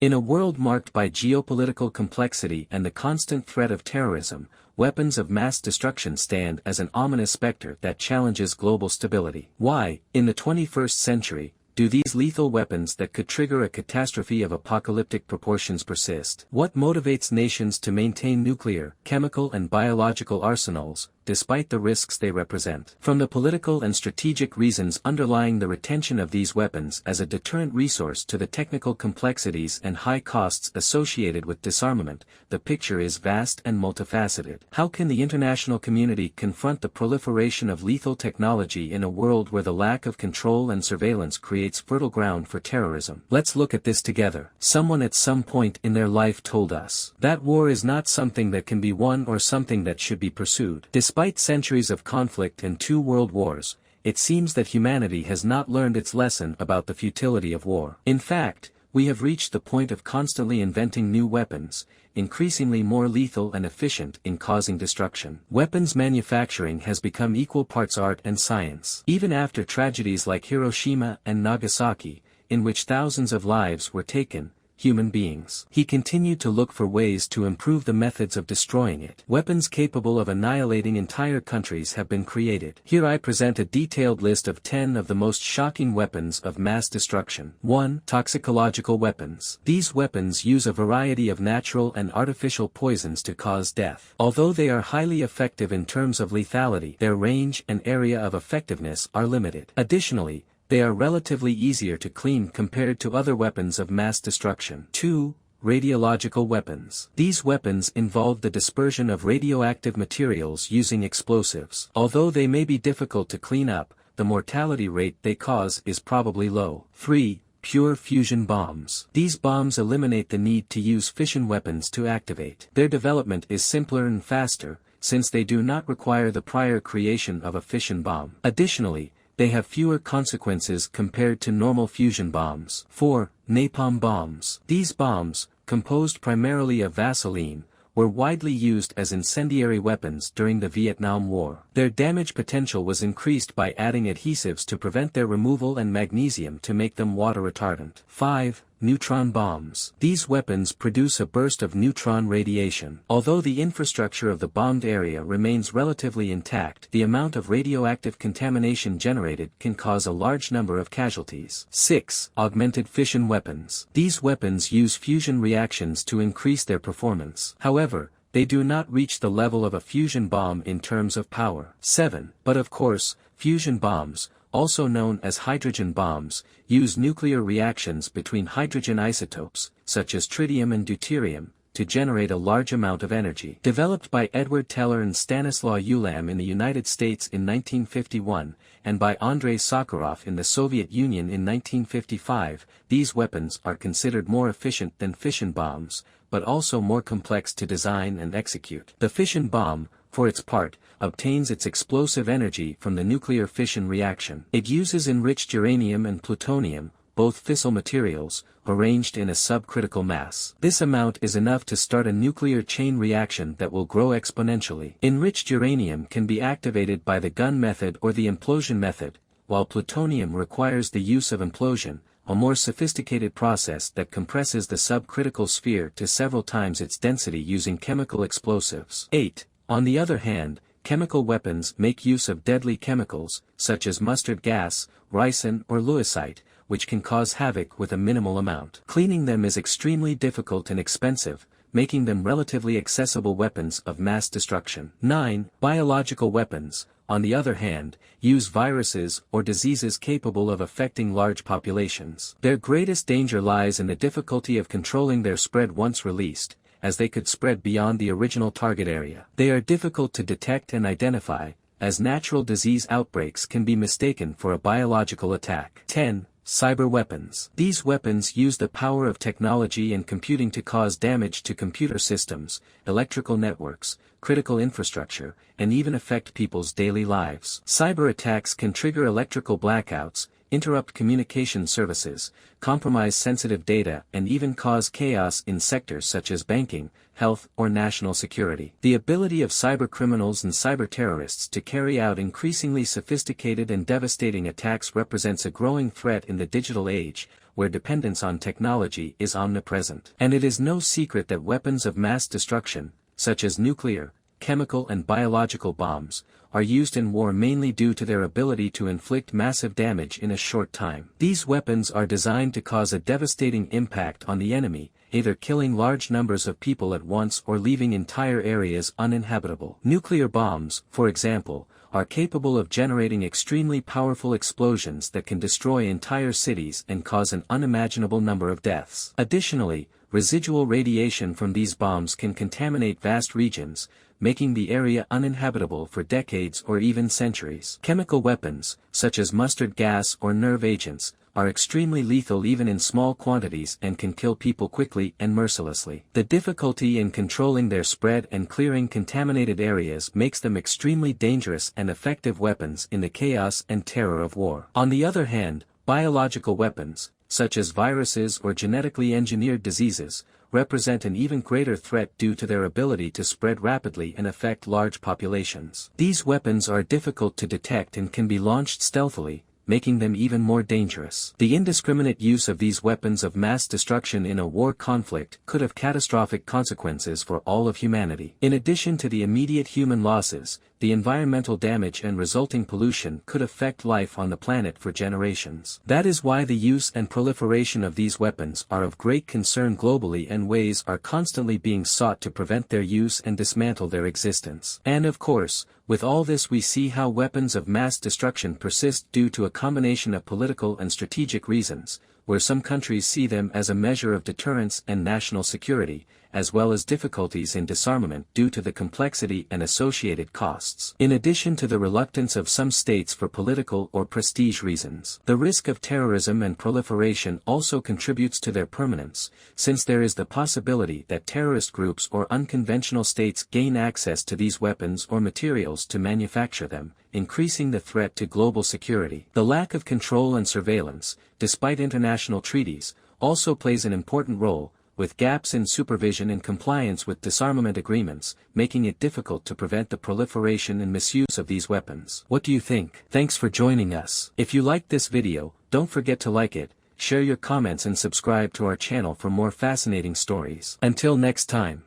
In a world marked by geopolitical complexity and the constant threat of terrorism, weapons of mass destruction stand as an ominous specter that challenges global stability. Why, in the 21st century, do these lethal weapons that could trigger a catastrophe of apocalyptic proportions persist? What motivates nations to maintain nuclear, chemical and biological arsenals, despite the risks they represent? From the political and strategic reasons underlying the retention of these weapons as a deterrent resource to the technical complexities and high costs associated with disarmament, the picture is vast and multifaceted. How can the international community confront the proliferation of lethal technology in a world where the lack of control and surveillance creates fertile ground for terrorism? Let's look at this together. Someone at some point in their life told us that war is not something that can be won or something that should be pursued. Despite centuries of conflict and 2 world wars, it seems that humanity has not learned its lesson about the futility of war. In fact, we have reached the point of constantly inventing new weapons, increasingly more lethal and efficient in causing destruction. Weapons manufacturing has become equal parts art and science. Even after tragedies like Hiroshima and Nagasaki, in which thousands of lives were taken, human beings, he continued to look for ways to improve the methods of destroying it. Weapons capable of annihilating entire countries have been created. Here I present a detailed list of 10 of the most shocking weapons of mass destruction. 1. Toxicological weapons. These weapons use a variety of natural and artificial poisons to cause death. Although they are highly effective in terms of lethality, their range and area of effectiveness are limited. Additionally, they are relatively easier to clean compared to other weapons of mass destruction. 2. Radiological weapons. These weapons involve the dispersion of radioactive materials using explosives. Although they may be difficult to clean up, the mortality rate they cause is probably low. 3. Pure fusion bombs. These bombs eliminate the need to use fission weapons to activate. Their development is simpler and faster, since they do not require the prior creation of a fission bomb. Additionally, they have fewer consequences compared to normal fusion bombs. 4. Napalm bombs. These bombs, composed primarily of Vaseline, were widely used as incendiary weapons during the Vietnam War. Their damage potential was increased by adding adhesives to prevent their removal and magnesium to make them water retardant. 5. Neutron bombs. These weapons produce a burst of neutron radiation. Although the infrastructure of the bombed area remains relatively intact, the amount of radioactive contamination generated can cause a large number of casualties. 6. Augmented fission weapons. These weapons use fusion reactions to increase their performance. However, they do not reach the level of a fusion bomb in terms of power. 7. But of course, fusion bombs, also known as hydrogen bombs, use nuclear reactions between hydrogen isotopes, such as tritium and deuterium, to generate a large amount of energy. Developed by Edward Teller and Stanislaw Ulam in the United States in 1951, and by Andrei Sakharov in the Soviet Union in 1955, these weapons are considered more efficient than fission bombs, but also more complex to design and execute. The fission bomb, for its part, obtains its explosive energy from the nuclear fission reaction. It uses enriched uranium and plutonium, both fissile materials, arranged in a subcritical mass. This amount is enough to start a nuclear chain reaction that will grow exponentially. Enriched uranium can be activated by the gun method or the implosion method, while plutonium requires the use of implosion, a more sophisticated process that compresses the subcritical sphere to several times its density using chemical explosives. 8. On the other hand, chemical weapons make use of deadly chemicals, such as mustard gas, ricin or lewisite, which can cause havoc with a minimal amount. Cleaning them is extremely difficult and expensive, making them relatively accessible weapons of mass destruction. 9. Biological weapons, on the other hand, use viruses or diseases capable of affecting large populations. Their greatest danger lies in the difficulty of controlling their spread once released, as they could spread beyond the original target area. They are difficult to detect and identify, as natural disease outbreaks can be mistaken for a biological attack. 10. Cyber weapons. These weapons use the power of technology and computing to cause damage to computer systems, electrical networks, critical infrastructure, and even affect people's daily lives. Cyber attacks can trigger electrical blackouts, interrupt communication services, compromise sensitive data, and even cause chaos in sectors such as banking, health, or national security. The ability of cybercriminals and cyber-terrorists to carry out increasingly sophisticated and devastating attacks represents a growing threat in the digital age, where dependence on technology is omnipresent. And it is no secret that weapons of mass destruction, such as nuclear, chemical and biological bombs, are used in war mainly due to their ability to inflict massive damage in a short time. These weapons are designed to cause a devastating impact on the enemy, either killing large numbers of people at once or leaving entire areas uninhabitable. Nuclear bombs, for example, are capable of generating extremely powerful explosions that can destroy entire cities and cause an unimaginable number of deaths. Additionally, residual radiation from these bombs can contaminate vast regions, making the area uninhabitable for decades or even centuries. Chemical weapons, such as mustard gas or nerve agents, are extremely lethal even in small quantities and can kill people quickly and mercilessly. The difficulty in controlling their spread and clearing contaminated areas makes them extremely dangerous and effective weapons in the chaos and terror of war. On the other hand, biological weapons, such as viruses or genetically engineered diseases, represent an even greater threat due to their ability to spread rapidly and affect large populations. These weapons are difficult to detect and can be launched stealthily, making them even more dangerous. The indiscriminate use of these weapons of mass destruction in a war conflict could have catastrophic consequences for all of humanity. In addition to the immediate human losses, the environmental damage and resulting pollution could affect life on the planet for generations. That is why the use and proliferation of these weapons are of great concern globally, and ways are constantly being sought to prevent their use and dismantle their existence. And of course, with all this we see how weapons of mass destruction persist due to a combination of political and strategic reasons, where some countries see them as a measure of deterrence and national security, as well as difficulties in disarmament due to the complexity and associated costs. In addition to the reluctance of some states for political or prestige reasons, the risk of terrorism and proliferation also contributes to their permanence, since there is the possibility that terrorist groups or unconventional states gain access to these weapons or materials to manufacture them, increasing the threat to global security. The lack of control and surveillance, despite international treaties, also plays an important role, with gaps in supervision and compliance with disarmament agreements, making it difficult to prevent the proliferation and misuse of these weapons. What do you think? Thanks for joining us. If you liked this video, don't forget to like it, share your comments and subscribe to our channel for more fascinating stories. Until next time.